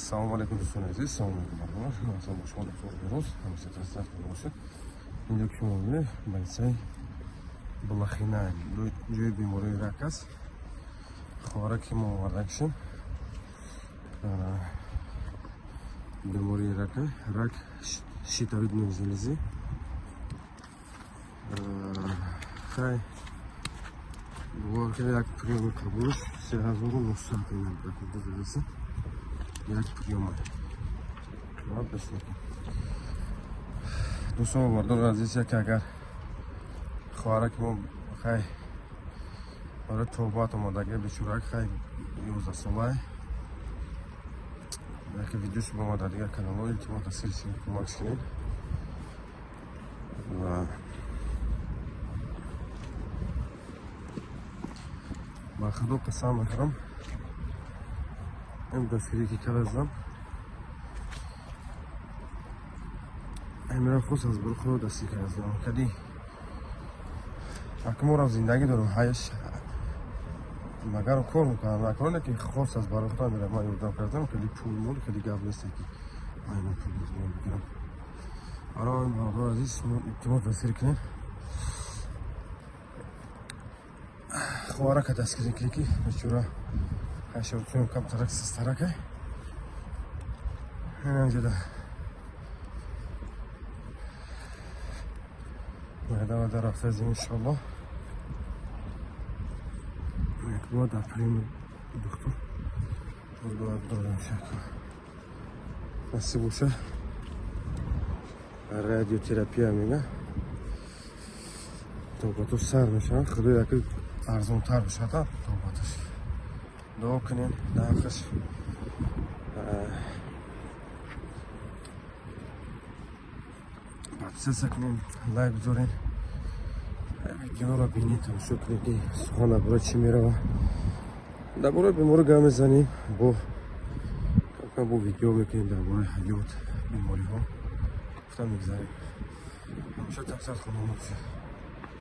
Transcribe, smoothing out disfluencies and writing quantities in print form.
Assalomu alaykum do'stlar aziz. Assalomu alaykum barkamol. Assalomu alaykum do'stlar. Hamma tasdiq bo'lsin. Endi kimni bilsang Blahina joy bemori rakas. Xora kim ovardakshim. Bemori raka, rak щитовидной железы. Хай Бывает, як прием пробуешь, сразу носом прием, как называется, як приема. Вот дословно. Дословно, мардон разница, как хвара кому хай, ора тоба тома даге бичурак хай юза солай. Як видео шуба ма дадига канало, илтимот асилси кумак скинед. با خدا قسم میخورم این دستگیری که کردم میرم خود از خود دستی کردم کدی اکمورم زندگی دارم هایش مگر کار میکنم نکنه که خاص از برای خودم میرم من یادم کردم کدی پول مول کدی گاب نیست که من پول بگیرم آره این برادر عزیز اعتماد وسیله کنین خوارا که دستگیری کلیکی بچورا خشوتون کم ترک سسترکه اینجا ده ادامه در رفته از انشالله یک دو در پریم دکتر باید دارم شکل نصیب باشه رادیوتراپی میگه تو سر میشه خدا یکی ارزون تر بشه تا باتش دعا کنین داخش پادسه کنین لایک بذارین ویدیو رو بینید تماشا کنید که سخن برای چی میره درباره بیماری گام میزنیم با ویدیو میکنیم درباره حیات بیماری ها گفتم میگذاریم همیشه تقصیر خودمون